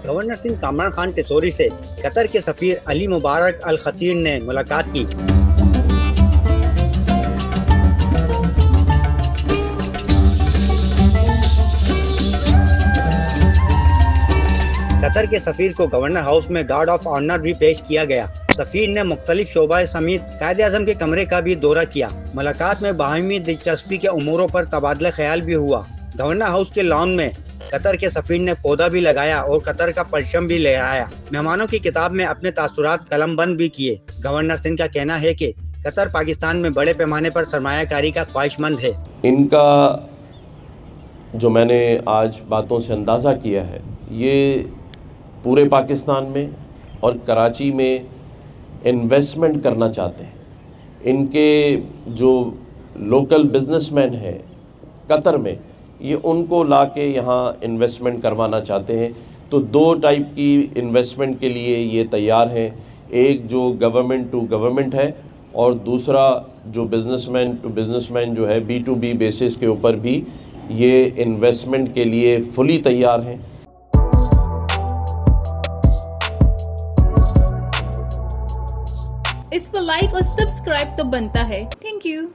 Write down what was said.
Governor Sindh Kamran Khan Tessori سے قطر کے سفیر علی مبارک الخطیر نے ملاقات کی۔ قطر کے سفیر کو گورنر ہاؤس میں گارڈ آف آنر بھی پیش کیا گیا۔ سفیر نے مختلف شعبہ سمیت قائد اعظم کے کمرے کا بھی دورہ کیا۔ ملاقات میں باہمی دلچسپی کے اموروں پر تبادلہ خیال بھی ہوا۔ گورنر ہاؤس کے لان میں قطر کے سفیر نے پودا بھی لگایا اور قطر کا پرچم بھی لہرایا۔ مہمانوں کی کتاب میں اپنے تاثرات قلم بند بھی کیے۔ گورنر سندھ کا کہنا ہے کہ قطر پاکستان میں بڑے پیمانے پر سرمایہ کاری کا خواہش مند ہے۔ ان کا جو میں نے آج باتوں سے اندازہ کیا ہے، یہ پورے پاکستان میں اور کراچی میں انویسٹمنٹ کرنا چاہتے ہیں۔ ان کے جو لوکل بزنس مین ہیں قطر میں، یہ ان کو لا کے یہاں انویسٹمنٹ کروانا چاہتے ہیں۔ تو دو ٹائپ کی انویسٹمنٹ کے لیے یہ تیار ہیں، ایک جو گورنمنٹ ٹو گورنمنٹ ہے اور دوسرا جو business man to business man جو ہے B2B بیسس کے اوپر بھی یہ انویسٹمنٹ کے لیے فلی تیار ہیں۔ اس پر لائک اور سبسکرائب تو بنتا ہے۔ Thank you.